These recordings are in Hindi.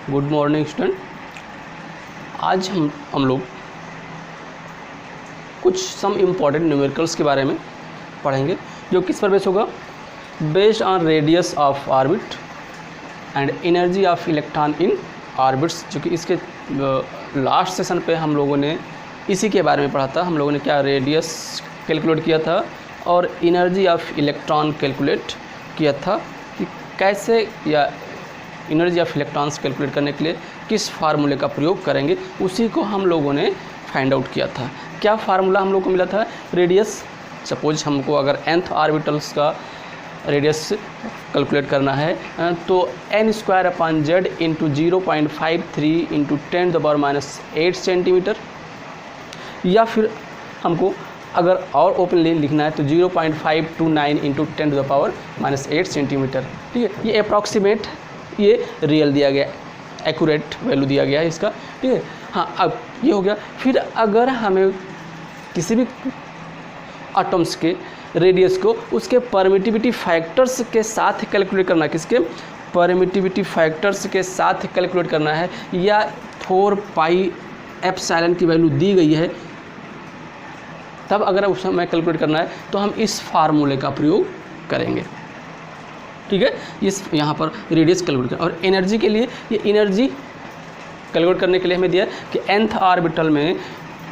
Good morning student. आज हम लोग कुछ सम इम्पॉर्टेंट न्यूमेरिकल्स के बारे में पढ़ेंगे जो किस पर बेस होगा, based on radius of orbit and energy of electron in orbits, जो कि इसके लास्ट सेशन पे हम लोगों ने इसी के बारे में पढ़ा था। हम लोगों ने क्या रेडियस कैलकुलेट किया था और एनर्जी ऑफ इलेक्ट्रॉन कैलकुलेट किया था कि कैसे या एनर्जी ऑफ इलेक्ट्रॉन्स कैलकुलेट करने के लिए किस फार्मूले का प्रयोग करेंगे, उसी को हम लोगों ने फाइंड आउट किया था। क्या फार्मूला हम लोग को मिला था? रेडियस, सपोज हमको अगर nth ऑर्बिटल्स का रेडियस कैलकुलेट करना है तो n² z into 0.53 into 10⁻⁸ centimetre, या फिर हमको अगर और ओपनली लिखना है तो 0.529 इंटू 10⁻⁸ सेंटीमीटर। ठीक है, ये अप्रॉक्सीमेट, ये रियल दिया गया, एक्यूरेट वैल्यू दिया गया है इसका। ठीक है, हाँ, अब ये हो गया। फिर अगर हमें किसी भी एटम्स के रेडियस को उसके परमिटिविटी फैक्टर्स के साथ कैलकुलेट करना है, किसके परमिटिविटी फैक्टर्स के साथ कैलकुलेट करना है, या 4πε की वैल्यू दी गई है, तब अगर उस समय कैलकुलेट करना है तो हम इस फार्मूले का प्रयोग करेंगे। ठीक है, इस यहाँ पर रेडियस कैलकुलेट करें। और एनर्जी के लिए, ये एनर्जी कैलकुलेट करने के लिए हमें दिया है कि nth ऑर्बिटल में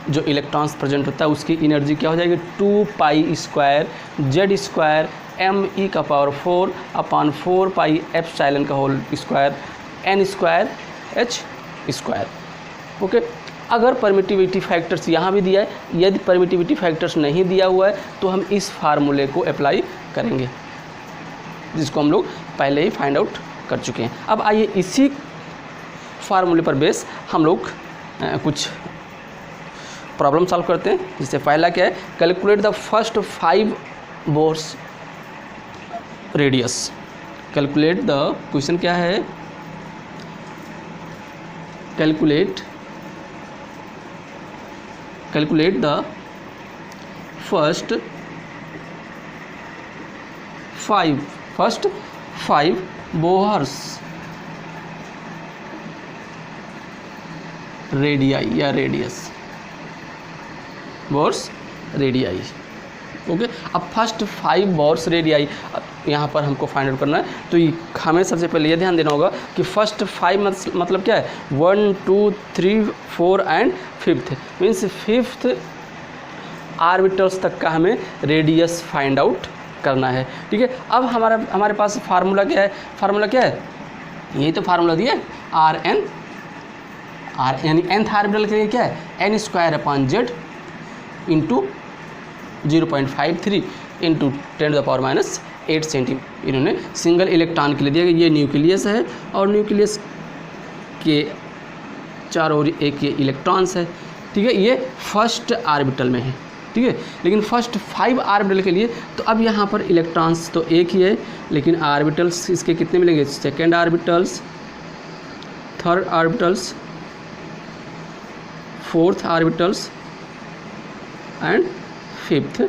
जो इलेक्ट्रॉन्स प्रेजेंट होता है उसकी एनर्जी क्या हो जाएगी, 2π² z² me⁴ upon 4πε² n²h²। Okay, अगर परमिटिविटी फैक्टर्स यहाँ भी दिया है, यदि परमिटिविटी फैक्टर्स नहीं दिया हुआ है तो हम इस फार्मूले को अप्लाई करेंगे, जिसको हम लोग पहले ही फाइंड आउट कर चुके हैं। अब आइए इसी फार्मूले पर बेस हम लोग कुछ प्रॉब्लम सॉल्व करते हैं। जिससे पहला क्या है, calculate the first 5 Bohr's radius. Calculate the, question क्या है, calculate the first 5 Bohr's radii या रेडियस, बोर्स रेडियाई। ओके, अब फर्स्ट 5 बोर्स रेडियाई यहाँ पर हमको फाइंड आउट करना है। तो हमें सबसे पहले ये ध्यान देना होगा कि फर्स्ट 5 मतलब क्या है, 1 2 3 4 and 5th, means 5th orbitals तक का हमें रेडियस फाइंड आउट करना है। ठीक है, अब हमारे पास फार्मूला क्या है, फार्मूला क्या है, यही तो फार्मूला दिया है, Rn यानी nth ऑर्बिटल के लिए क्या है, n² इंटू 0.53 इंटू 10⁻⁸ सेंटीमीटर। इन्होंने सिंगल इलेक्ट्रॉन के लिए दिया गया, ये न्यूक्लियस है और न्यूक्लियस के चारों ओर एक ये इलेक्ट्रॉन्स है। ठीक है, ये फर्स्ट ऑर्बिटल में है। ठीक है, लेकिन फर्स्ट 5 ऑर्बिटल के लिए तो अब यहाँ पर इलेक्ट्रॉन्स तो एक ही है, लेकिन ऑर्बिटल्स इसके कितने मिलेंगे, second orbitals, third orbitals, fourth orbitals and 5th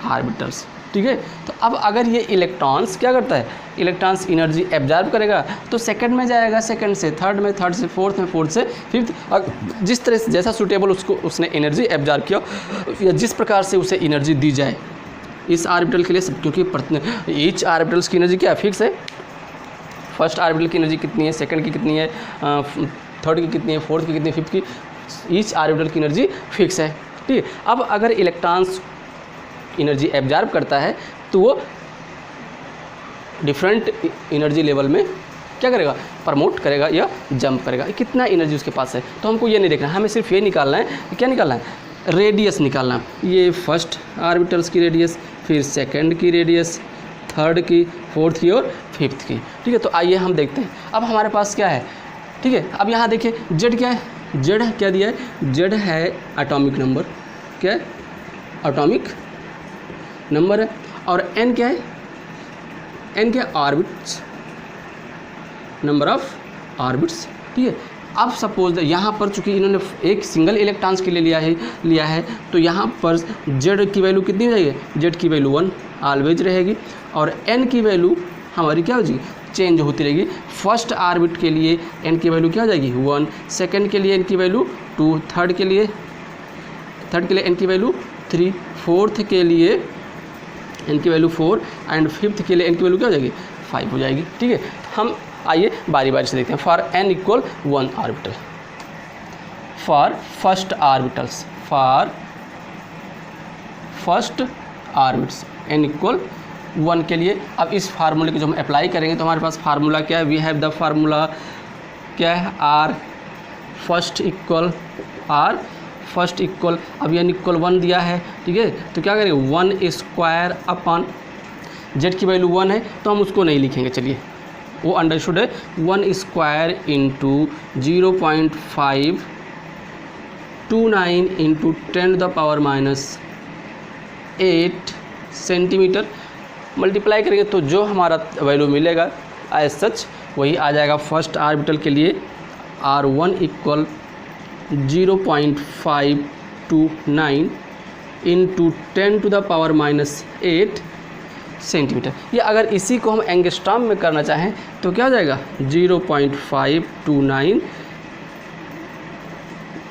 orbitals. ठीक है, तो अब अगर ये इलेक्ट्रॉन्स क्या करता है, इलेक्ट्रॉन्स एनर्जी एब्जॉर्ब करेगा तो सेकंड में जाएगा, सेकंड से थर्ड में, थर्ड से फोर्थ में, फोर्थ से 5th, और जिस तरह से जैसा सूटेबल उसको उसने एनर्जी एब्जॉर्ब किया या जिस प्रकार से उसे एनर्जी दी जाए इस ऑर्बिटल के लिए सब, क्योंकि ईच ऑर्बिटल्स की एनर्जी क्या फिक्स है। फर्स्ट ऑर्बिटल की एनर्जी कितनी है, सेकंड की कितनी है, थर्ड की कितनी है, फोर्थ की कितनी है, 5th की, ईच ऑर्बिटल की एनर्जी फिक्स है। ठीक है, अब अगर इलेक्ट्रॉन्स एनर्जी एब्जॉर्ब करता है तो वो डिफरेंट एनर्जी लेवल में क्या करेगा, प्रमोट करेगा या जंप करेगा, कितना एनर्जी उसके पास है। तो हमको ये नहीं देखना है, हमें सिर्फ ये निकालना है, क्या निकालना है, रेडियस निकालना है। ये फर्स्ट ऑर्बिटल्स की रेडियस, फिर सेकंड की रेडियस, थर्ड की, फोर्थ की और 5th की। ठीक है, तो आइए हम देखते हैं अब हमारे पास क्या है। ठीक है, अब यहाँ देखिए जेड क्या है, जेड क्या दिया है, जेड है एटॉमिक नंबर, क्या है, एटॉमिक नंबर है, और एन क्या है, एन क्या है, ऑर्बिट्स, नंबर ऑफ ऑर्बिट्स। ठीक है, अब सपोज यहाँ पर चूँकि इन्होंने एक सिंगल इलेक्ट्रॉन्स के लिए लिया है तो यहाँ पर जेड की वैल्यू कितनी हो जाएगी, जेड की वैल्यू 1 ऑलवेज रहेगी, और एन की वैल्यू हमारी क्या हो जाएगी, चेंज होती रहेगी। फर्स्ट ऑर्बिट के लिए n की वैल्यू क्या हो जाएगी 1, सेकंड के लिए n की वैल्यू 2, थर्ड के लिए n की वैल्यू 3, फोर्थ के लिए n की वैल्यू 4 एंड फिफ्थ के लिए n की वैल्यू क्या हो जाएगी 5 हो जाएगी। ठीक है, हम आइए बारी बारी से देखते हैं। For n equal 1 orbital, for first orbitals, for first orbits n equal 1 के लिए अब इस फार्मूले को जो हम अप्लाई करेंगे तो हमारे पास फार्मूला क्या है, वी हैव द फार्मूला क्या है, r फर्स्ट इक्वल अब n इक्वल 1 दिया है। ठीक है, तो क्या करेंगे 1 स्क्वायर अपॉन z की वैल्यू 1 है तो हम उसको नहीं लिखेंगे, चलिए वो अंडरस्टूड है। 1 square into 0.529 into 10⁻⁸ centimetre multiply करेंगे तो जो हमारा वैल्यू मिलेगा एज सच वही आ जाएगा। फर्स्ट ऑर्बिटल के लिए r1 इक्वल 0.529 इंटू 10⁻⁸ सेंटीमीटर। ये अगर इसी को हम एंगस्ट्रॉम में करना चाहें तो क्या हो जाएगा 0.529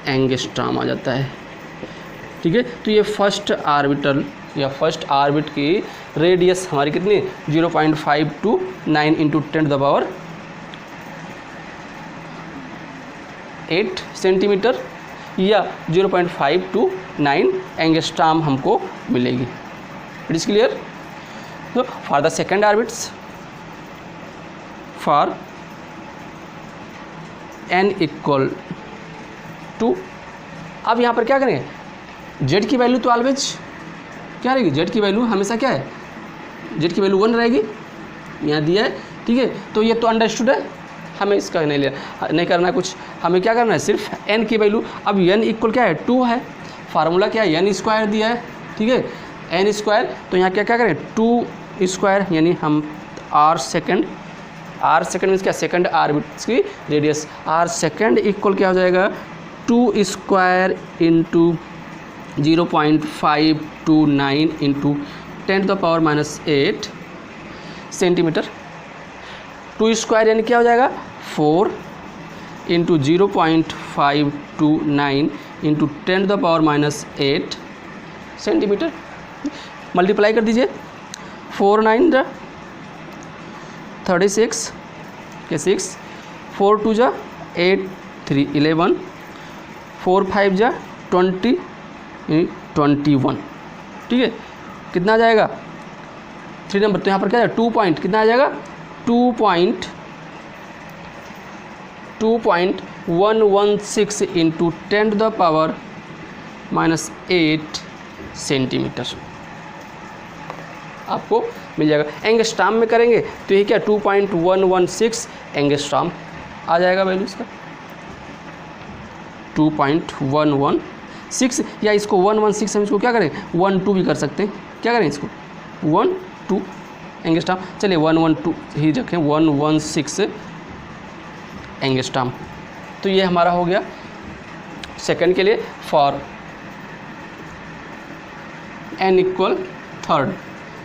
एंगस्ट्रॉम आ जाता है। ठीक है, तो ये फर्स्ट ऑर्बिटल या फर्स्ट ऑर्बिट की रेडियस हमारी कितनी 0.529 इंटू 10⁻⁸ सेंटीमीटर या 0.529 एंगस्ट्रॉम हमको मिलेगी। It is clear. तो for the second orbits, for n equal to, अब यहाँ पर क्या करेंगे z की वैल्यू तो ऑलवेज क्या रहेगी, z की वैल्यू हमेशा क्या है, z की वैल्यू 1 रहेगी, यहाँ दिया है। ठीक है, तो ये तो अंडरस्टूड है, हमें इसका नहीं करना कुछ, हमें क्या करना है सिर्फ n की वैल्यू। अब n इक्वल क्या है 2 है, फार्मूला क्या है n स्क्वायर दिया है। ठीक है, n स्क्वायर, तो यहाँ क्या करें 2 स्क्वायर यानी हम r सेकेंड मीन्स क्या सेकेंड ऑर्बिट की रेडियस, r सेकेंड इक्वल क्या हो जाएगा 2 square into 0.529 into 10⁻⁸ centimetre. 2 square यानी क्या हो जाएगा 4 इंटू 0.529 इंटू 10⁻⁸ सेंटीमीटर। मल्टीप्लाई कर दीजिए, 4 9 जा 36 के 6, 4 2 जा 8 3 11, 4 5 जा 20 21। ठीक है, कितना आ जाएगा 3 नंबर, तो यहाँ पर क्या है 2 पॉइंट कितना आ जाएगा 2.116 इंटू 10⁻⁸ सेंटीमीटर आपको मिल जाएगा। एंगस्ट्रॉम में करेंगे तो ये क्या 2.116 एंगस्ट्रॉम आ जाएगा वैल्यू इसका 2.116, या इसको 116 हम इसको क्या करें 12 भी कर सकते हैं, क्या करें इसको 12 एंगस्ट्रॉम, चलिए 112 ही रखें 116 एंगस्ट्रॉम। तो ये हमारा हो गया सेकंड के लिए। फॉर n इक्वल थर्ड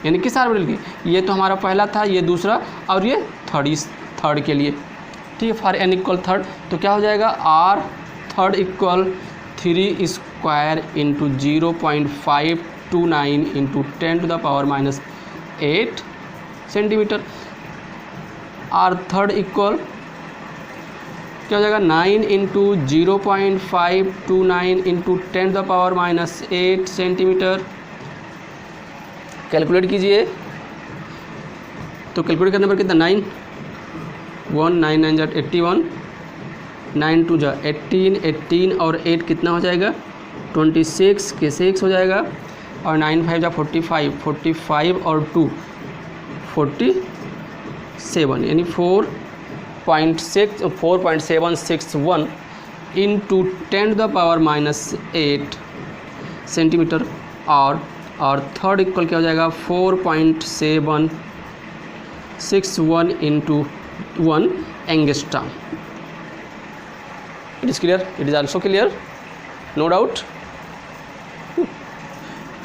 यानी किस ऑर्बिटल की, ये तो हमारा पहला था, ये दूसरा और ये थर्ड के लिए। ठीक है, फॉर n इक्वल थर्ड तो क्या हो जाएगा r third equal 3 square into 0.529 into 10⁻⁸ centimetre. r third equal क्या हो जाएगा 9 इंटू 0.529 इंटू 10⁻⁸ सेंटीमीटर। कैलकुलेट कीजिए, तो कैलकुलेट करने पर कितना 9 1 9 9 जा 81, 9 2 जा 18 18 और 8 कितना हो जाएगा 26 के 6 हो जाएगा, और 9 5 जा 45 45 और 2 47 यानी 4.761 इंटू 10⁻⁸ सेंटीमीटर। और थर्ड इक्वल क्या हो जाएगा 4.761 into 1 angstrom. It is clear, it is also clear, no doubt.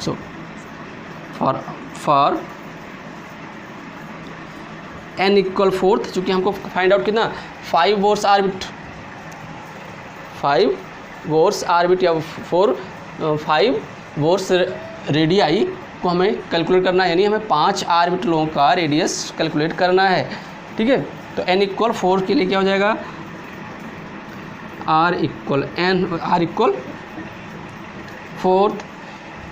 So for n equal fourth, चूँकि हमको फाइंड आउट कितना 5 बोर्स आर्बिट, 5 बोर्स आर्बिट या 5 बोर्स रेडियाई को हमें कैलकुलेट करना है, यानी हमें 5 आर्बिटलों का रेडियस कैलकुलेट करना है। ठीक है, तो n इक्वल 4 के लिए क्या हो जाएगा, r इक्वल 4,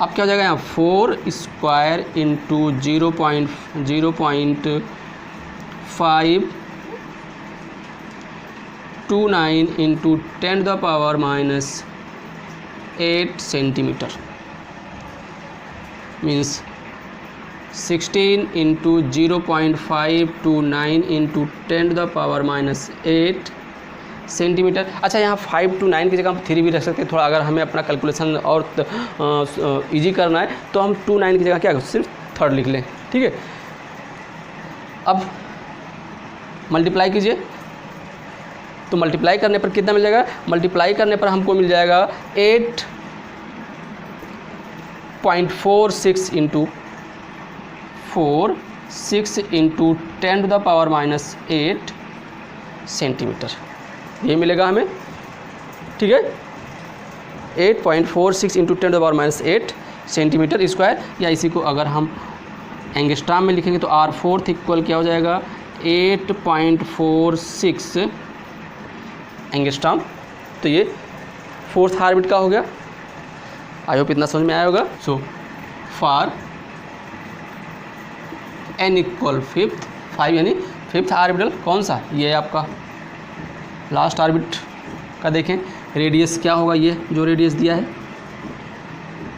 अब क्या हो जाएगा यहाँ 4 square into 0.529 into 10⁻⁸ centimetre, means 16 into 0.529 into 10⁻⁸ centimetre. अच्छा, यहाँ 5 to 9 की जगह हम 3 भी रख सकते हैं, थोड़ा अगर हमें अपना कैलकुलेशन और इजी करना है तो हम 2 9 की जगह क्या सिर्फ 3rd लिख लें। ठीक है, अब मल्टीप्लाई कीजिए, तो मल्टीप्लाई करने पर कितना मिल जाएगा, मल्टीप्लाई करने पर हमको मिल जाएगा 8.46 इंटू 10⁻⁸ सेंटीमीटर, ये मिलेगा हमें। ठीक है, 8.46 इंटू 10⁻⁸ सेंटीमीटर स्क्वायर, या इसी को अगर हम एंगस्ट्राम में लिखेंगे तो r4 इक्वल क्या हो जाएगा 8.46 एंगस्ट्राम। तो ये 4th ऑर्बिट का हो गया। आई होप इतना समझ में आया होगा। सो फॉर n इक्वल 5 यानी 5th ऑर्बिटल कौन सा, ये आपका लास्ट ऑर्बिट का देखें रेडियस क्या होगा, ये जो रेडियस दिया है।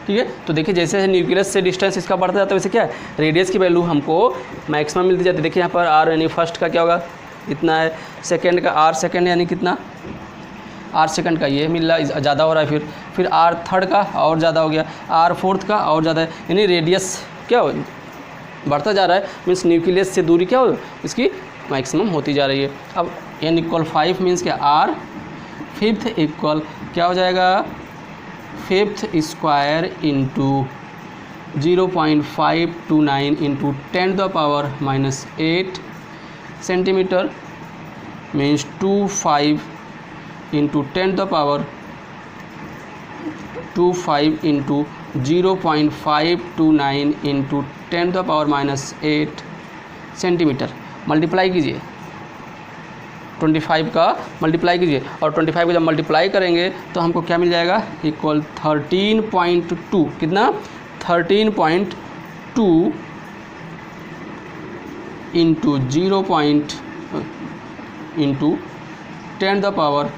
ठीक है, तो देखिए जैसे न्यूक्लियस से डिस्टेंस इसका बढ़ता जाता है वैसे क्या है रेडियस की वैल्यू हमको मैक्सिमम मिलती जाती है। देखिए यहाँ पर r यानी फर्स्ट का क्या होगा इतना है, सेकंड का r सेकंड यानी कितना, r सेकंड का ये मिल रहा है ज़्यादा हो रहा है, फिर r थर्ड का और ज़्यादा हो गया, r फोर्थ का और ज़्यादा है, यानी रेडियस क्या हो बढ़ता जा रहा है, मीन्स न्यूक्लियस से दूरी क्या हो इसकी मैक्सिमम होती जा रही है। अब n इक्वल 5 मीन्स क्या r 5th इक्वल क्या हो जाएगा 5th square into 0.529 into 10⁻⁸ centimetre, means 25 into 10⁻25 into 0.529 into 10⁻⁸ centimetre. Multiply कीजिए 25 का मल्टीप्लाई कीजिए, और 25 को जब मल्टीप्लाई करेंगे तो हमको क्या मिल जाएगा इक्वल 13.2, कितना 13.2 इंटू 10⁻⁸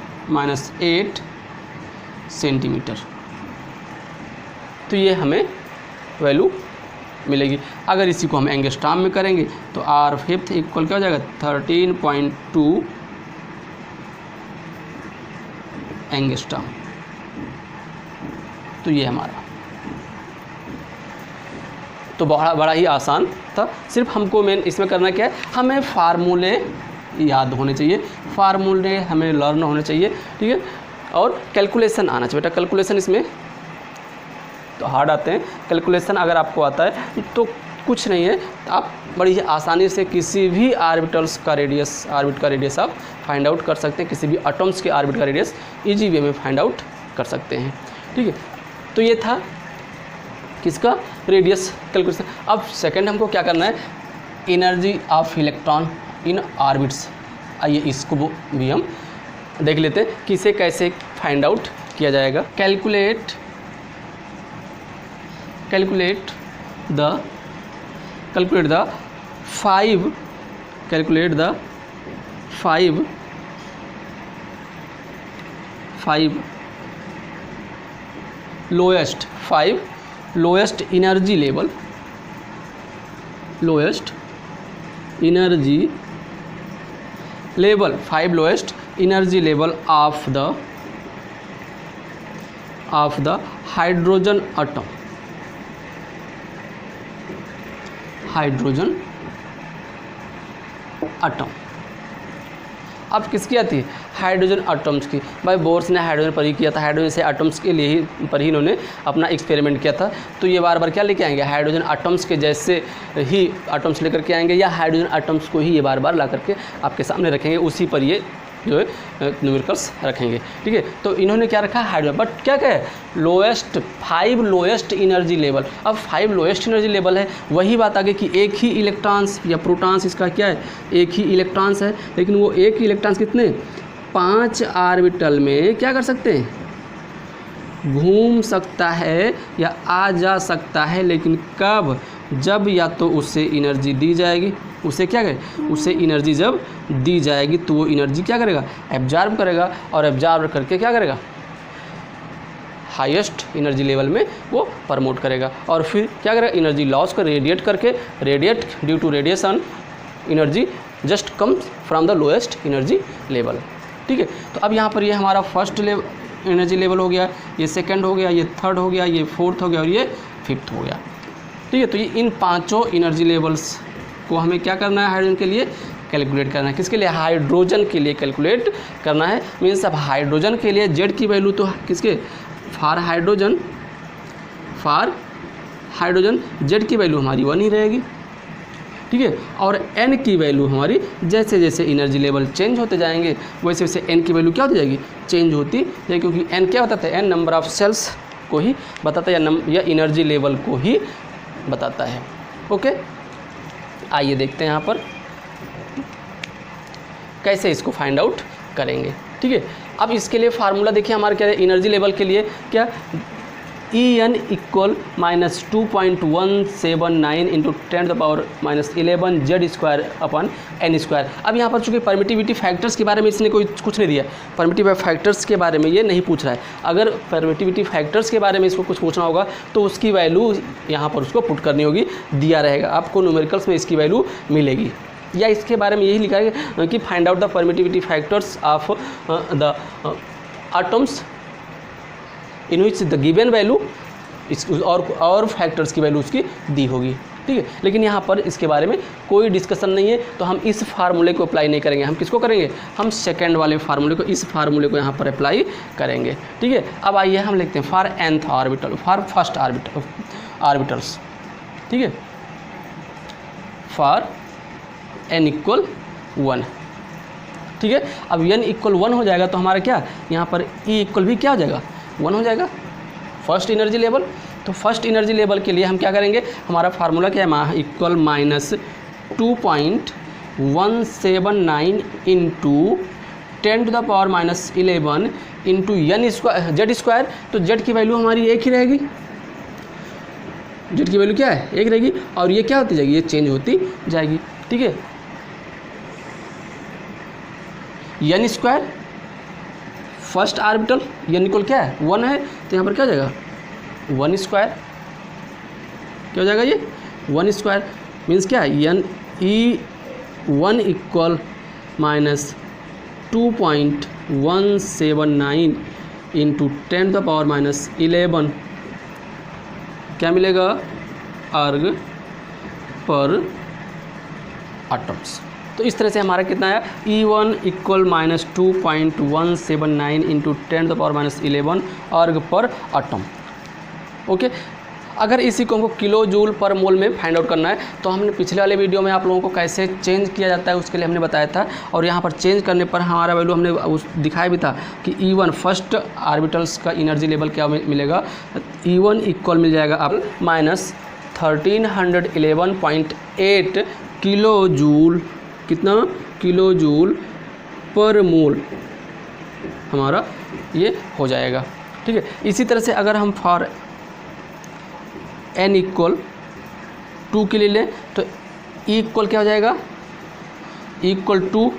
सेंटीमीटर। तो ये हमें वैल्यू मिलेगी। अगर इसी को हम एंगस्ट्राम में करेंगे तो r5 इक्वल क्या हो जाएगा 13.2 एंगस्ट्राम। तो ये हमारा तो बड़ा ही आसान था। सिर्फ हमको मेन इसमें करना क्या है, हमें फार्मूले याद होने चाहिए, फार्मूले हमें लर्न होने चाहिए। ठीक है, और कैलकुलेशन आना चाहिए। बेटा कैलकुलेशन इसमें तो हार्ड आते हैं, कैलकुलेशन अगर आपको आता है तो कुछ नहीं है, आप बड़ी आसानी से किसी भी ऑर्बिटल्स का रेडियस आप फाइंड आउट कर सकते हैं, किसी भी एटम्स के ऑर्बिट का रेडियस इजी वे में फाइंड आउट कर सकते हैं। ठीक है, तो ये था किसका रेडियस कैलकुलेशन। अब सेकंड हमको क्या करना है, energy of electron in orbits. आइए इसको भी हम देख लेते हैं कि इसे कैसे फाइंड आउट किया जाएगा। Calculate the 5 lowest energy level of the hydrogen atom, अब किसकी आती है? हाइड्रोजन एटम्स की। भाई बोर्स ने हाइड्रोजन पर ही किया था, हाइड्रोजन से एटम्स के लिए ही पर ही इन्होंने अपना एक्सपेरिमेंट किया था। तो ये बार बार क्या लेके आएंगे? हाइड्रोजन एटम्स के जैसे ही एटम्स लेकर के आएंगे, या हाइड्रोजन एटम्स को ही ये बार बार ला करके आपके सामने रखेंगे, उसी पर ये जो है न्यूमेरिकल्स रखेंगे। ठीक है, तो इन्होंने क्या रखा? हाइड्रोजन, बट क्या है? Lowest 5 lowest energy level. अब 5 लोएस्ट एनर्जी लेवल है, वही बात आगे कि एक ही इलेक्ट्रॉन्स या प्रोटॉन्स इसका क्या है? एक ही इलेक्ट्रॉन्स है, लेकिन वो एक ही इलेक्ट्रॉन्स कितने? 5 ऑर्बिटल में क्या कर सकते हैं? घूम सकता है या आ जा सकता है, लेकिन कब? जब या तो उससे एनर्जी दी जाएगी, उसे क्या करें? उसे एनर्जी जब दी जाएगी तो वो एनर्जी क्या करेगा? एब्जॉर्ब करेगा, और एब्जॉर्ब करके क्या करेगा? हाईएस्ट एनर्जी लेवल में वो प्रमोट करेगा, और फिर क्या करेगा? एनर्जी लॉस को रेडिएट करके, radiate due to radiation energy just comes from the lowest energy level. ठीक है, तो अब यहाँ पर ये हमारा फर्स्ट एनर्जी लेवल हो गया, ये सेकंड हो गया, ये थर्ड हो गया, ये फोर्थ हो गया, और ये फिफ्थ हो गया। ठीक है, तो ये इन पांचों एनर्जी लेवल्स को हमें क्या करना है? हाइड्रोजन के लिए कैलकुलेट करना है। किसके लिए? हाइड्रोजन के लिए कैलकुलेट करना है। मीन्स अब हाइड्रोजन के लिए जेड की वैल्यू तो किसके? फॉर हाइड्रोजन जेड की वैल्यू हमारी 1 ही रहेगी। ठीक है, और एन की वैल्यू हमारी जैसे जैसे एनर्जी लेवल चेंज होते जाएंगे वैसे वैसे एन की वैल्यू क्या होती जाएगी? चेंज होती जाएगी, क्योंकि एन क्या बताता है? एन नंबर ऑफ सेल्स को ही बताता है, या एनर्जी लेवल को ही बताता है। ओके, आइए देखते हैं यहाँ पर कैसे इसको फाइंड आउट करेंगे। ठीक है, अब इसके लिए फार्मूला देखिए हमारा क्या है? एनर्जी लेवल के लिए क्या? En equal -2.179 into 10⁻11 Z square upon n square. अब यहाँ पर चूँकि परमिटिविटी फैक्टर्स के बारे में इसने कुछ नहीं दिया, परमिटिव फैक्टर्स के बारे में ये नहीं पूछ रहा है। अगर परमिटिविटी फैक्टर्स के बारे में इसको कुछ पूछना होगा तो उसकी वैल्यू यहाँ पर उसको पुट करनी होगी, दिया रहेगा आपको न्यूमेरिकल्स में इसकी वैल्यू मिलेगी। या इसके बारे में यही लिखा है कि find out the permittivity factors of the atoms in which the given value, और फैक्टर्स की वैल्यू उसकी दी होगी। ठीक है, लेकिन यहाँ पर इसके बारे में कोई डिस्कशन नहीं है, तो हम इस फार्मूले को अप्लाई नहीं करेंगे। हम किसको करेंगे? हम सेकंड वाले फार्मूले को, इस फार्मूले को यहाँ पर अप्लाई करेंगे। ठीक है, अब आइए हम लिखते हैं for nth orbital, for first orbitals. ठीक है, फॉर n इक्वल 1। ठीक है, अब n इक्वल 1 हो जाएगा तो हमारा क्या यहाँ पर E इक्वल भी क्या हो जाएगा? 1 हो जाएगा, फर्स्ट एनर्जी लेवल। तो फर्स्ट एनर्जी लेवल के लिए हम क्या करेंगे? हमारा फार्मूला क्या है? Equal -2.179 into 10⁻11 into n square Z square. तो जेड की वैल्यू हमारी एक ही रहेगी, जेड की वैल्यू क्या है? एक रहेगी, और ये क्या होती जाएगी? ये चेंज होती जाएगी। ठीक है, n square first orbital, n equal क्या है? 1 है, तो यहाँ पर क्या हो जाएगा? 1 स्क्वायर। क्या हो जाएगा? ये 1 स्क्वायर मीन्स क्या है? E1 इक्वल -2.179 इंटू 10⁻11 क्या मिलेगा? अर्ग पर एटम्स। तो इस तरह से हमारा कितना है? E1 इक्वल -2.179 इंटू 10⁻11 अर्ग पर एटम। ओके, अगर इसी को हमको किलो जूल पर मोल में फाइंड आउट करना है तो हमने पिछले वाले वीडियो में आप लोगों को कैसे चेंज किया जाता है उसके लिए हमने बताया था, और यहाँ पर चेंज करने पर हमारा वैल्यू हमने उस दिखाया भी था कि E1 फर्स्ट ऑर्बिटल्स का एनर्जी लेवल क्या मिलेगा? E1 इक्वल मिल जाएगा आप -1311.8 किलो जूल, कितना? किलो जूल पर मोल हमारा ये हो जाएगा। ठीक है, इसी तरह से अगर हम फॉर n इक्वल 2 के लिए लें तो E इक्वल क्या हो जाएगा? E इक्वल 2,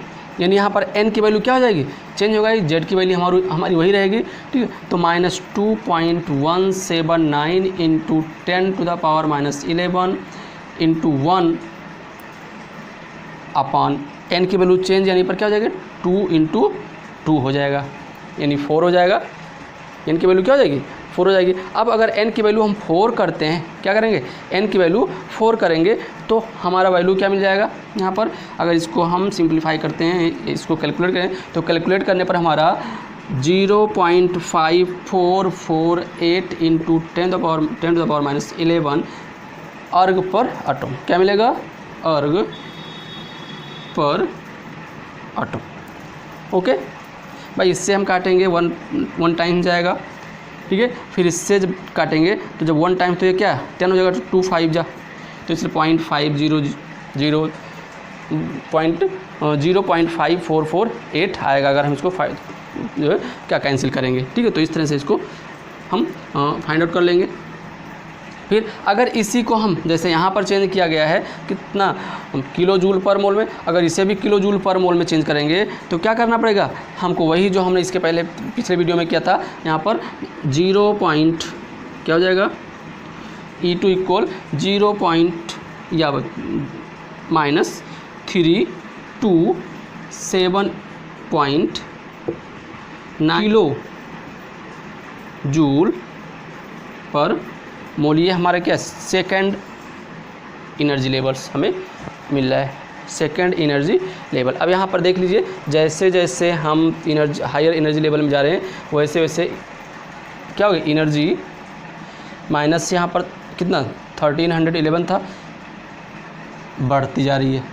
यानी यहाँ पर n की वैल्यू क्या हो जाएगी? चेंज होगा, z की वैल्यू हमारी वही रहेगी। ठीक है, तो -2.179 इंटू 10⁻11 इंटू 1 अपॉन n की वैल्यू चेंज, यानी पर क्या हो जाएगा? 2 इंटू 2 हो जाएगा, यानी 4 हो जाएगा। n की वैल्यू क्या हो जाएगी? 4 हो जाएगी। अब अगर n की वैल्यू हम 4 करते हैं, क्या करेंगे, n की वैल्यू 4 करेंगे तो हमारा वैल्यू क्या मिल जाएगा यहाँ पर। अगर इसको हम सिंप्लीफाई करते हैं, इसको कैलकुलेट करें तो कैलकुलेट करने पर हमारा 0.5448 into 10 to the power minus 11 erg पर एटम क्या मिलेगा, अर्ग पर एटम। ओके भाई, इससे हम काटेंगे 1 टाइम जाएगा, ठीक है। फिर इससे जब काटेंगे तो जब 1 टाइम तो ये क्या 10 हो जाएगा, तो 2 5 जा, तो इसलिए 0.5448 आएगा अगर हम इसको जो है क्या कैंसिल करेंगे, ठीक है। तो इस तरह से इसको हम फाइंड आउट कर लेंगे। फिर अगर इसी को हम जैसे यहाँ पर चेंज किया गया है कितना, किलो जूल पर मोल में, अगर इसे भी किलो जूल पर मोल में चेंज करेंगे तो क्या करना पड़ेगा हमको, वही जो हमने इसके पहले पिछले वीडियो में किया था। यहाँ पर 0. क्या हो जाएगा, E2 इक्वल 0. या माइनस 327.9 किलो जूल पर मोल। ये हमारा क्या सेकंड एनर्जी लेवल्स हमें मिल रहा है, सेकंड एनर्जी लेवल। अब यहाँ पर देख लीजिए, जैसे जैसे हम एनर्जी हायर एनर्जी लेवल में जा रहे हैं वैसे वैसे क्या होगा, एनर्जी माइनस यहाँ पर कितना 1311 था, बढ़ती जा रही है,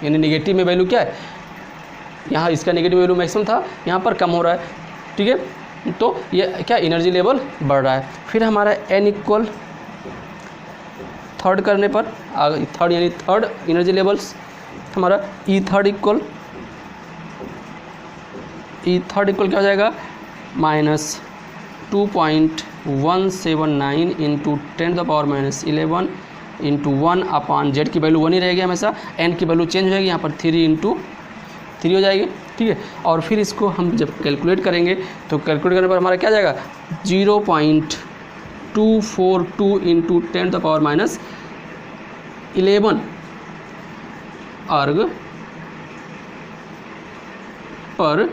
यानी नेगेटिव में वैल्यू क्या है, यहाँ इसका नेगेटिव वैल्यू मैक्सिमम था, यहाँ पर कम हो रहा है, ठीक है। तो ये क्या एनर्जी लेवल बढ़ रहा है। फिर हमारा n इक्वल थर्ड करने पर थर्ड यानी थर्ड एनर्जी लेवल्स हमारा E थर्ड इक्वल क्या हो जाएगा, minus 2.179 into 10 to the power minus 11 into 1/z की वैल्यू 1 ही रहेगी हमेशा, n की वैल्यू चेंज हो जाएगी, यहाँ पर 3 इंटू 3 हो जाएगी, ठीक है। और फिर इसको हम जब कैलकुलेट करेंगे तो कैलकुलेट करने पर हमारा क्या जाएगा 0.242 into 10 to the power minus 11 erg पर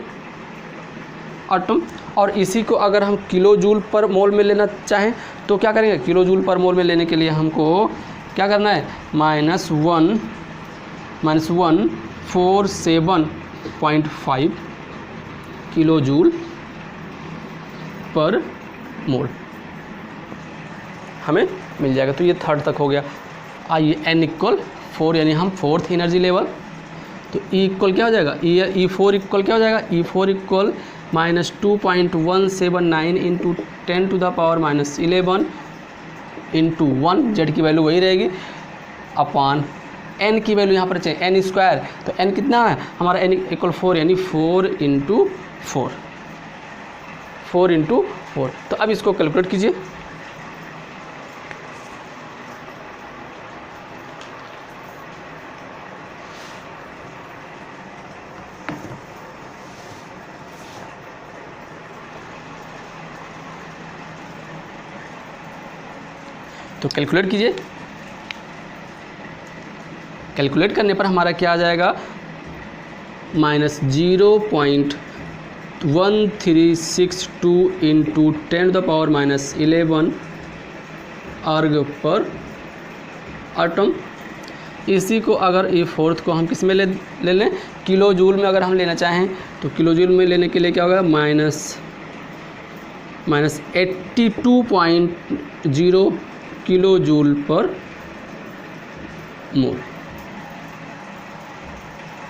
एटम। और इसी को अगर हम किलो जूल पर मोल में लेना चाहें तो क्या करेंगे, किलो जूल पर मोल में लेने के लिए हमको क्या करना है, -147.5 किलो जूल पर मोल हमें मिल जाएगा। तो ये थर्ड तक हो गया। आइए n इक्वल 4 यानी हम फोर्थ एनर्जी लेवल, तो E इक्वल क्या हो जाएगा, E4 इक्वल क्या हो जाएगा, E4 equal -2.179 into 10 to the power minus 11 into 1, Z की वैल्यू वही रहेगी, अपान n की वैल्यू यहाँ पर चाहिए n स्क्वायर, तो n कितना है हमारा, n इक्वल 4 यानी 4 इंटू 4। तो अब इसको कैलकुलेट कीजिए। तो कैलकुलेट कीजिए, कैलकुलेट करने पर हमारा क्या आ जाएगा, -0.1362 into 10 to the power minus 11 erg पर एटम। इसी को अगर ये फोर्थ को हम किस में ले लें, किलो जूल में अगर हम लेना चाहें तो किलो जूल में लेने के लिए क्या होगा, -82.0 किलो जूल पर मोल,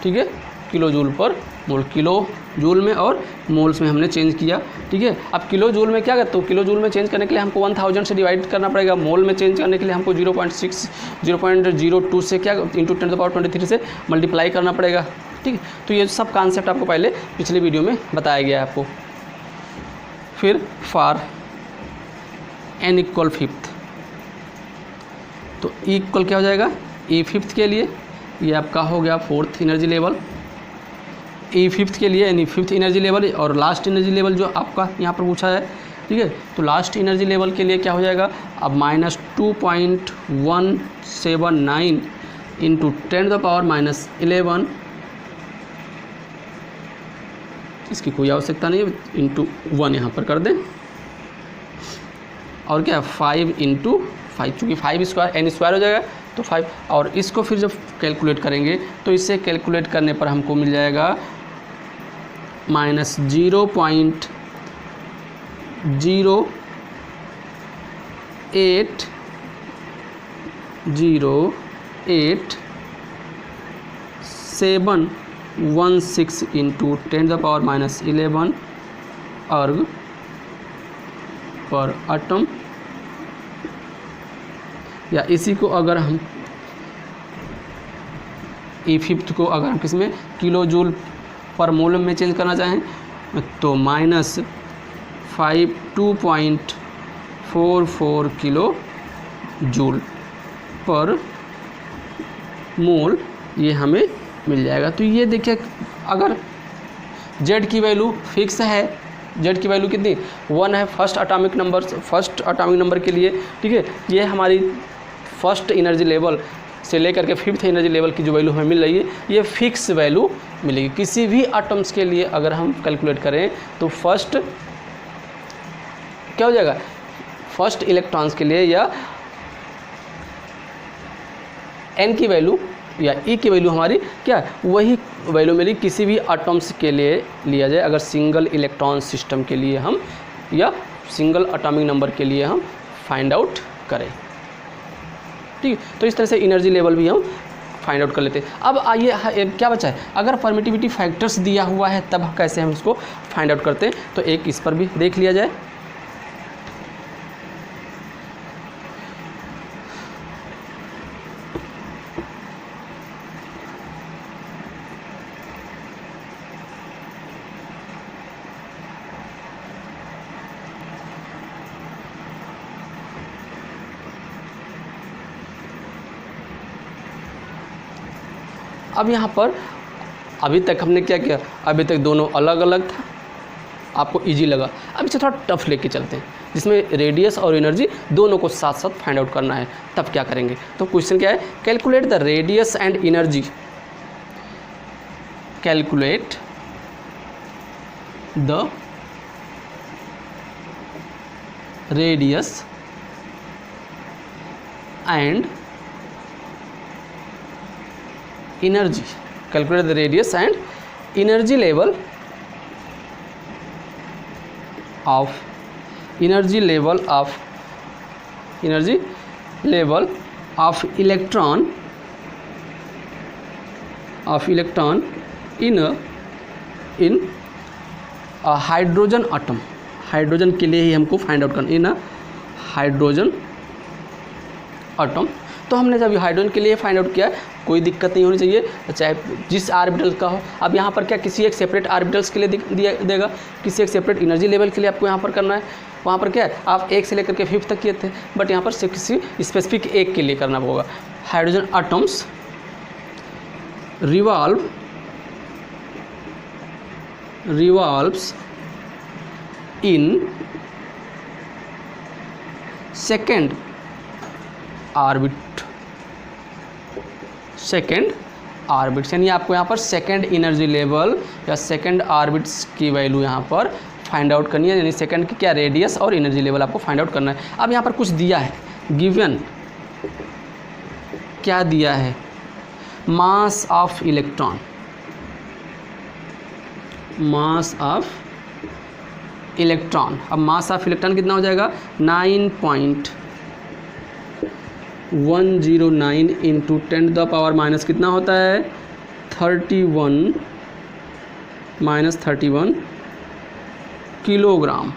ठीक है, किलो जूल पर मोल, किलो जूल में और मोल्स में हमने चेंज किया, ठीक है। अब किलो जूल में क्या करते हो, किलो जूल में चेंज करने के लिए हमको 1000 से डिवाइड करना पड़ेगा, मोल में चेंज करने के लिए हमको 0.02 से क्या इंटू 10 टू द पावर 23 से मल्टीप्लाई करना पड़ेगा, ठीक है। तो ये सब कॉन्सेप्ट आपको पहले पिछले वीडियो में बताया गया है आपको। फिर फॉर n इक्वल 5th, तो E इक्वल क्या हो जाएगा, E 5th के लिए ये आपका हो गया fourth energy level, E 5th के लिए यानी 5th एनर्जी लेवल, और लास्ट एनर्जी लेवल जो आपका यहाँ पर पूछा है, ठीक है। तो लास्ट एनर्जी लेवल के लिए क्या हो जाएगा, अब -2.179 into 10 to the power minus 11, इसकी कोई आवश्यकता नहीं है, इंटू 1 यहाँ पर कर दें, और क्या 5 × 5, चूँकि 5 स्क्वायर n स्क्वायर हो जाएगा तो 5, और इसको फिर जब कैलकुलेट करेंगे तो इससे कैलकुलेट करने पर हमको मिल जाएगा -0.08716 × 10⁻11 अर्ग पर एटम, या इसी को अगर हम E5 को अगर हम किस में किलो जूल पर मोल में चेंज करना चाहें तो -2.44 किलो जूल पर मोल ये हमें मिल जाएगा। तो ये देखिए अगर Z की वैल्यू फिक्स है, Z की वैल्यू कितनी 1 है फर्स्ट एटॉमिक नंबर के लिए, ठीक है। ये हमारी फर्स्ट एनर्जी लेवल से लेकर के 5th एनर्जी लेवल की जो वैल्यू हमें मिल रही है ये फिक्स वैल्यू मिलेगी। किसी भी एटम्स के लिए अगर हम कैलकुलेट करें तो फर्स्ट क्या हो जाएगा, फर्स्ट इलेक्ट्रॉन्स के लिए या n की वैल्यू या E की वैल्यू हमारी क्या वही वैल्यू मिली किसी भी एटम्स के लिए लिया जाए, अगर सिंगल इलेक्ट्रॉन सिस्टम के लिए हम या सिंगल एटॉमिक नंबर के लिए हम फाइंड आउट करें, ठीक। तो इस तरह से एनर्जी लेवल भी हम फाइंड आउट कर लेते हैं। अब आइए क्या बचा है, अगर परमिटिविटी फैक्टर्स दिया हुआ है तब कैसे हम इसको फाइंड आउट करते हैं, तो एक इस पर भी देख लिया जाए। अब यहाँ पर अभी तक हमने क्या किया, अभी तक दोनों अलग अलग था, आपको इजी लगा। अब इसे थोड़ा टफ लेके चलते हैं जिसमें रेडियस और एनर्जी दोनों को साथ साथ फाइंड आउट करना है। तब क्या करेंगे, तो क्वेश्चन क्या है, calculate the radius and energy, calculate the radius and energy, calculate the radius and energy level of electron in a hydrogen atom. Hydrogen के लिए ही हमको फाइंड आउट करना, इन अ हाइड्रोजन एटम। तो हमने जब हाइड्रोजन के लिए फाइंड आउट किया, कोई दिक्कत नहीं होनी चाहिए, चाहे जिस ऑर्बिटल का हो। अब यहाँ पर क्या किसी एक सेपरेट ऑर्बिटल्स के लिए देगा, किसी एक सेपरेट एनर्जी लेवल के लिए आपको यहाँ पर करना है। वहाँ पर क्या है, आप 1 से लेकर के 5 तक किए थे, बट यहाँ पर सिर्फ किसी स्पेसिफिक एक के लिए करना होगा। Hydrogen atoms revolves in second orbits, यानी आपको यहाँ पर सेकेंड एनर्जी लेवल या सेकेंड ऑर्बिट्स की वैल्यू यहाँ पर फाइंड आउट करनी है, यानी सेकेंड की क्या रेडियस और एनर्जी लेवल आपको फाइंड आउट करना है। अब यहाँ पर कुछ दिया है, गिवन क्या दिया है, मास ऑफ इलेक्ट्रॉन, अब मास ऑफ इलेक्ट्रॉन कितना हो जाएगा, 9.109 इंटू 10⁻⁻, कितना होता है 31 किलोग्राम।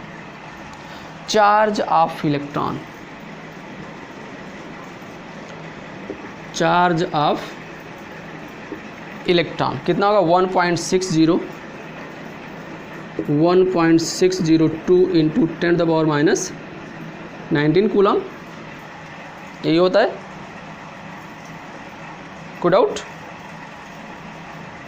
चार्ज ऑफ इलेक्ट्रॉन कितना होगा 1.602 इंटू 10⁻⁻19 कूलम। यही होता है, कोई डाउट,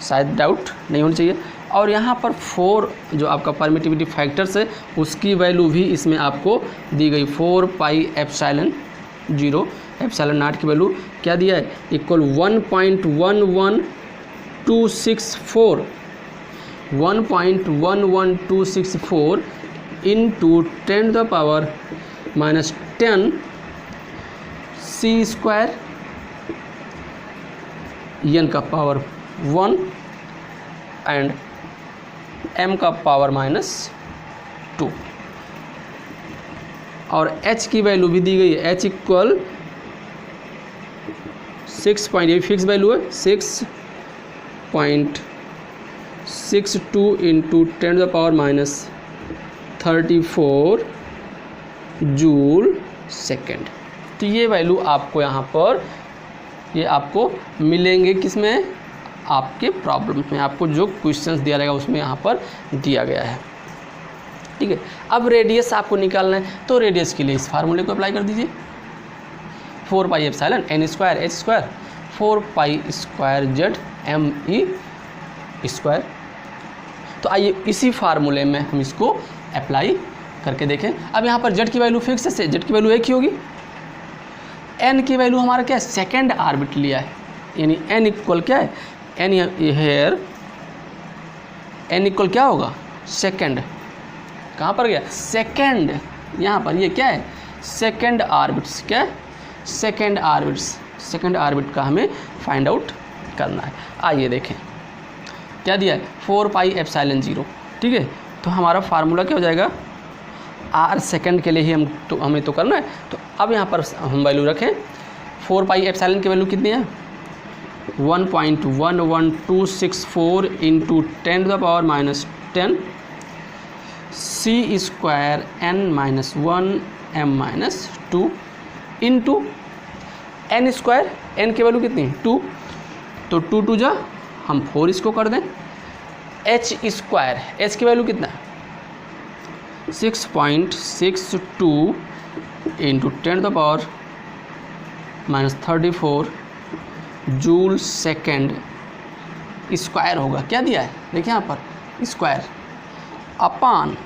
शायद डाउट नहीं होनी चाहिए। और यहाँ पर 4 जो आपका परमिटिविटी फैक्टर्स है उसकी वैल्यू भी इसमें आपको दी गई, 4πε0 ε0 की वैल्यू क्या दिया है, इक्वल 1.11264 इंटू 10⁻⁻ माइनस 10 सी स्क्वायर एन का पावर 1 एंड एम का पावर -2 और h की वैल्यू भी दी गई है, h इक्वल 6.8 फिक्स वैल्यू है 6.62 इंटू 10⁻34 जूल सेकेंड। तो ये वैल्यू आपको यहाँ पर ये आपको मिलेंगे किसमें, आपके प्रॉब्लम में, आपको जो क्वेश्चंस दिया रहेगा उसमें यहाँ पर दिया गया है। ठीक है, अब रेडियस आपको निकालना है, तो रेडियस के लिए इस फार्मूले को अप्लाई कर दीजिए, 4 pi epsilon n square h square 4 pi square z m e square. तो आइए इसी फार्मूले में हम इसको अप्लाई करके देखें। अब यहाँ पर z की वैल्यू फिक्स है, z की वैल्यू एक ही होगी, n की वैल्यू हमारा क्या है, सेकेंड आर्बिट लिया है, यानी n इक्वल क्या है, n हेयर n इक्वल क्या होगा, सेकेंड, कहाँ पर गया, सेकेंड, यहाँ पर ये क्या है, सेकेंड आर्बिट्स, क्या है, सेकेंड आर्बिट्स, सेकेंड आर्बिट का हमें फाइंड आउट करना है। आइए देखें क्या दिया है, 4 पाई एप्सिलॉन 0। ठीक है, तो हमारा फार्मूला क्या हो जाएगा, r सेकेंड के लिए ही हमें तो करना है। तो अब यहाँ पर हम वैल्यू रखें, 4 पाई एप्सिलॉन की वैल्यू कितनी है, 1.11264 into 10⁻10 C square n-1 m-2 into n square, n की वैल्यू कितनी, 2, तो 2 2 जा हम 4 इसको कर दें, h स्क्वायर, h की वैल्यू कितना, 6.62 इंटू 10⁻34 जूल सेकेंड स्क्वायर होगा, क्या दिया है देखिए यहाँ पर, स्क्वायर अपान,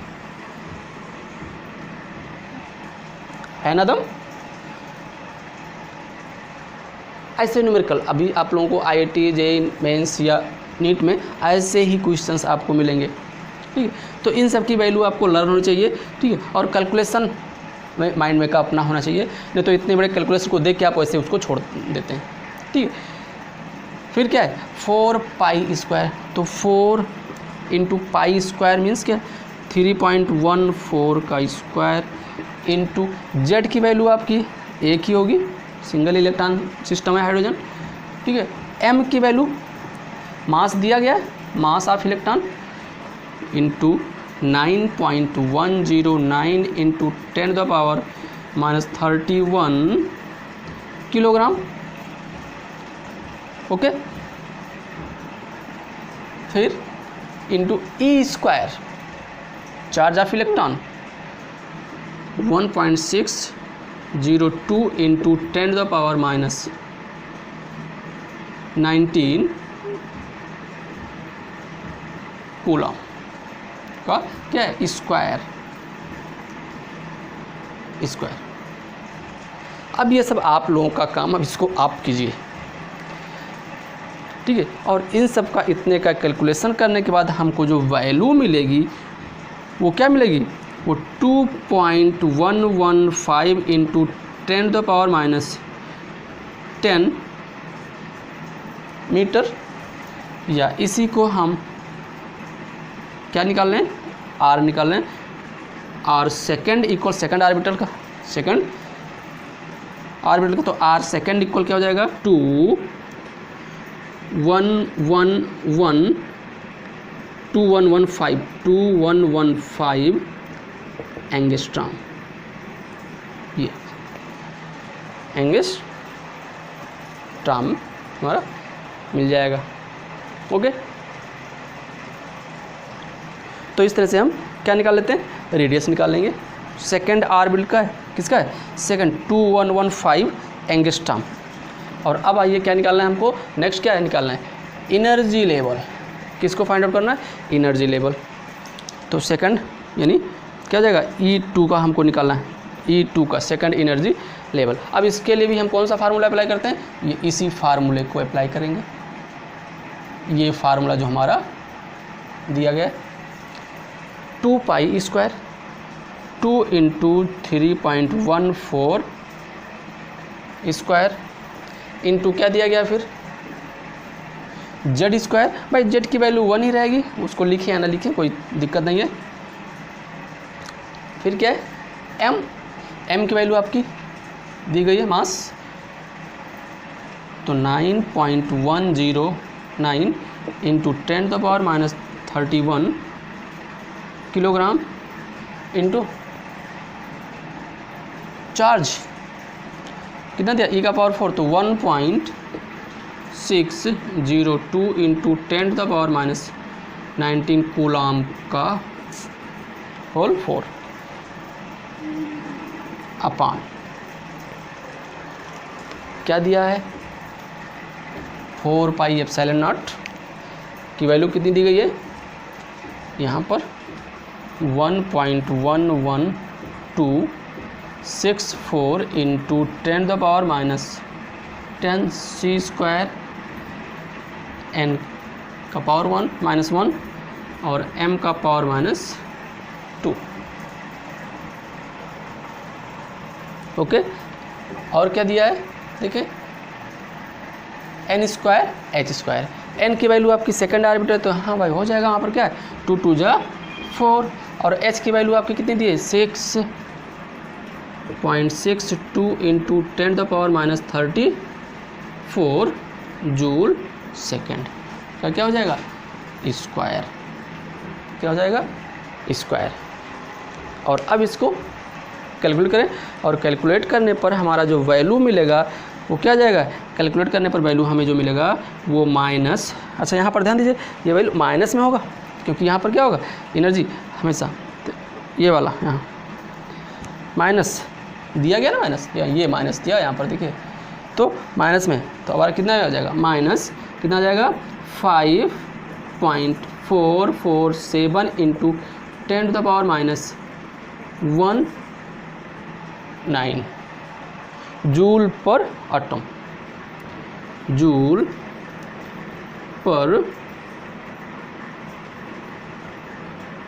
है ना दम। ऐसे न्यूमेरिकल अभी आप लोगों को IIT JEE मेंस या नीट में ऐसे ही क्वेश्चंस आपको मिलेंगे। ठीक है, तो इन सब की वैल्यू आपको लर्न होनी चाहिए। ठीक है, और कैलकुलेशन में माइंड में का अपना होना चाहिए, नहीं तो इतने बड़े कैलकुलेशन को देख के आप वैसे उसको छोड़ देते हैं। ठीक है, फिर क्या है, 4 पाई स्क्वायर, तो 4 इंटू पाई स्क्वायर मीन्स क्या, 3.14 का स्क्वायर इंटू जेड की वैल्यू आपकी एक ही होगी, सिंगल इलेक्ट्रॉन सिस्टम है हाइड्रोजन। ठीक है, एम की वैल्यू मास दिया गया है, mass of electron into 9.109 into 10⁻31 kilogram. Okay, फिर into E square, charge of electron 1.602 into 10⁻19 coulomb का क्या है, स्क्वायर। अब ये सब आप लोगों का काम, अब इसको आप कीजिए। ठीक है, और इन सब का इतने का कैलकुलेशन करने के बाद हमको जो वैल्यू मिलेगी वो क्या मिलेगी, वो 2.115 इंटू 10⁻10 मीटर, या इसी को हम क्या निकाल लें, आर निकाल लें, R second equal second orbital का, सेकेंड आर्बिटल का, तो आर सेकेंड इक्वल क्या हो जाएगा, 2115 एंगस्ट्रॉम, ये एंगस्ट्रॉम हमारा मिल जाएगा। ओके, तो इस तरह से हम क्या निकाल लेते हैं, रेडियस निकाल लेंगे। सेकेंड आर्बिटल का है, किसका है, सेकेंड 2115 एंगस्ट्रॉम। और अब आइए क्या निकालना है हमको, नेक्स्ट क्या है निकालना है, एनर्जी लेवल। किसको फाइंड आउट करना है, एनर्जी लेवल। तो सेकंड यानी क्या हो जाएगा, E2 का हमको निकालना है, E2 का सेकंड एनर्जी लेवल। अब इसके लिए भी हम कौन सा फार्मूला अप्लाई करते हैं, ये इसी फार्मूले को अप्लाई करेंगे। ये फार्मूला जो हमारा दिया गया है 2 pi square 2 into 3.14 square into क्या दिया गया फिर जेड स्क्वायर। भाई जेड की वैल्यू 1 ही रहेगी, उसको लिखे या ना लिखे कोई दिक्कत नहीं है। फिर क्या है एम की वैल्यू आपकी दी गई है मास, तो 9.109 इंटू 10⁻³ किलोग्राम इंटू चार्ज कितना दिया e⁴, तो 1.602 इंटू 10⁻19 कूलाम का होल 4 अपान क्या दिया है 4πε0 की वैल्यू कितनी दी गई है यहाँ पर 1.1164 इंटू 10⁻10c² n का पावर 1 और m का पावर -2। ओके, और क्या दिया है देखिए n² h²। n की वैल्यू आपकी सेकंड आर्बिटर, तो हाँ भाई हो जाएगा वहाँ पर क्या है 2 2 जा 4, और h की वैल्यू आपकी कितनी दी है 6.62 इंटू 10⁻34 जूल सेकेंड का क्या हो जाएगा स्क्वायर, क्या हो जाएगा स्क्वायर। और अब इसको कैलकुलेट करें, और कैलकुलेट करने पर हमारा जो वैल्यू मिलेगा वो क्या जाएगा, कैलकुलेट करने पर वैल्यू हमें जो मिलेगा वो माइनस, अच्छा यहाँ पर ध्यान दीजिए ये वैल्यू माइनस में होगा, क्योंकि यहाँ पर क्या होगा एनर्जी हमेशा, तो ये वाला यहाँ माइनस दिया गया ना, माइनस ये माइनस दिया यहाँ पर देखिए, तो माइनस में, तो हमारा कितना हो जाएगा माइनस कितना आ जाएगा 5.447 into 10⁻19 joule per atom, joule per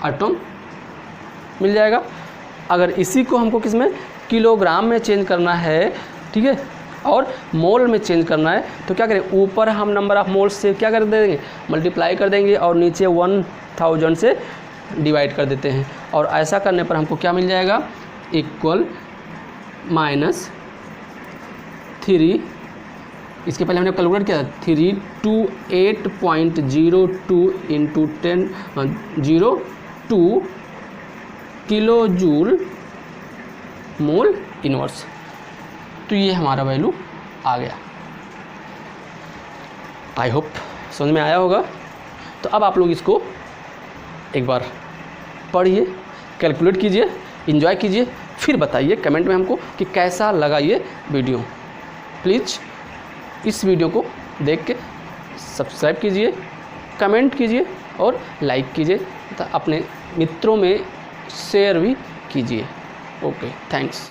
atom मिल जाएगा। अगर इसी को हमको किस में किलोग्राम में चेंज करना है, ठीक है, और मोल में चेंज करना है, तो क्या करें ऊपर हम नंबर ऑफ मोल्स से क्या कर देंगे मल्टीप्लाई कर देंगे, और नीचे 1000 से डिवाइड कर देते हैं, और ऐसा करने पर हमको क्या मिल जाएगा इक्वल -3, इसके पहले हमने कैलकुलेट किया 328.02 into 1002 kilo joule mole inverse, तो ये हमारा वैल्यू आ गया। आई होप समझ में आया होगा। तो अब आप लोग इसको एक बार पढ़िए, कैलकुलेट कीजिए, एंजॉय कीजिए, फिर बताइए कमेंट में हमको कि कैसा लगा ये वीडियो। प्लीज़ इस वीडियो को देख के सब्सक्राइब कीजिए, कमेंट कीजिए और लाइक कीजिए तथा अपने मित्रों में शेयर भी कीजिए। Okay, thanks.